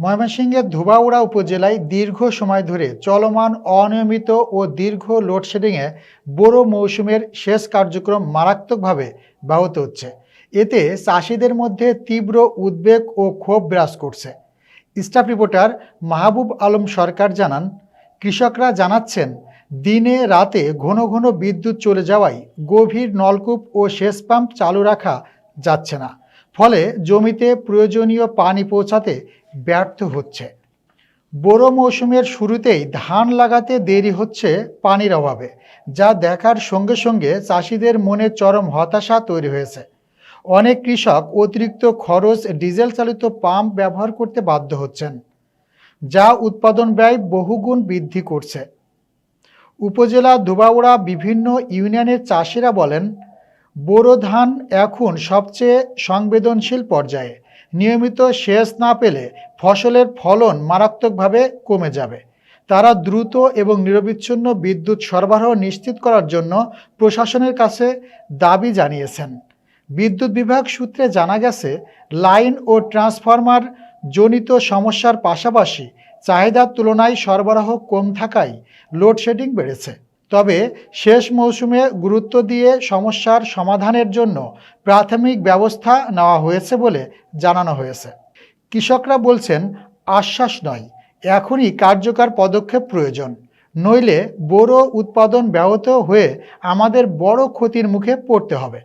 ময়মনসিংহের ধোবাউড়া উপজেলায় দীর্ঘ সময় ধরে চলমান অনিয়মিত ও দীর্ঘ লোডশেডিংয়ে বোরো মৌসুমের সেচ কার্যক্রম মারাত্মকভাবে ব্যাহত হচ্ছে। এতে চাষিদের মধ্যে তীব্র উদ্বেগ ও ক্ষোভ বিরাজ করছে। স্টাফ রিপোর্টার মাহবুব আলম সরকার জানান, কৃষকরা জানাচ্ছেন দিনে রাতে ঘন ঘন বিদ্যুৎ চলে যাওয়ায় গভীর নলকূপ ও সেচ পাম্প চালু রাখা যাচ্ছে না, ফলে জমিতে প্রয়োজনীয় পানি পৌঁছাতে ব্যর্থ হচ্ছে। বোরো মৌসুমের শুরুতেই ধান লাগাতে দেরি হচ্ছে পানির অভাবে, যা দেখার সঙ্গে সঙ্গে চাষিদের মনে চরম হতাশা তৈরি হয়েছে। অনেক কৃষক অতিরিক্ত খরচ ডিজেল চালিত পাম্প ব্যবহার করতে বাধ্য হচ্ছেন, যা উৎপাদন ব্যয় বহুগুণ বৃদ্ধি করছে। উপজেলা ধোবাউড়া বিভিন্ন ইউনিয়নের চাষিরা বলেন, বোরো ধান এখন সবচেয়ে সংবেদনশীল পর্যায়ে। নিয়মিত সেচ না পেলে ফসলের ফলন মারাত্মকভাবে কমে যাবে। তারা দ্রুত এবং নিরবিচ্ছিন্ন বিদ্যুৎ সরবরাহ নিশ্চিত করার জন্য প্রশাসনের কাছে দাবি জানিয়েছেন। বিদ্যুৎ বিভাগ সূত্রে জানা গেছে, লাইন ও ট্রান্সফরমার জনিত সমস্যার পাশাপাশি চাহিদার তুলনায় সরবরাহ কম থাকায় লোডশেডিং বেড়েছে। তবে শেষ মৌসুমে গুরুত্ব দিয়ে সমস্যার সমাধানের জন্য প্রাথমিক ব্যবস্থা নেওয়া হয়েছে বলে জানানো হয়েছে। কৃষকরা বলছেন, আশ্বাস নয়, এখনই কার্যকর পদক্ষেপ প্রয়োজন, নইলে বোরো উৎপাদন ব্যাহত হয়ে আমাদের বড় ক্ষতির মুখে পড়তে হবে।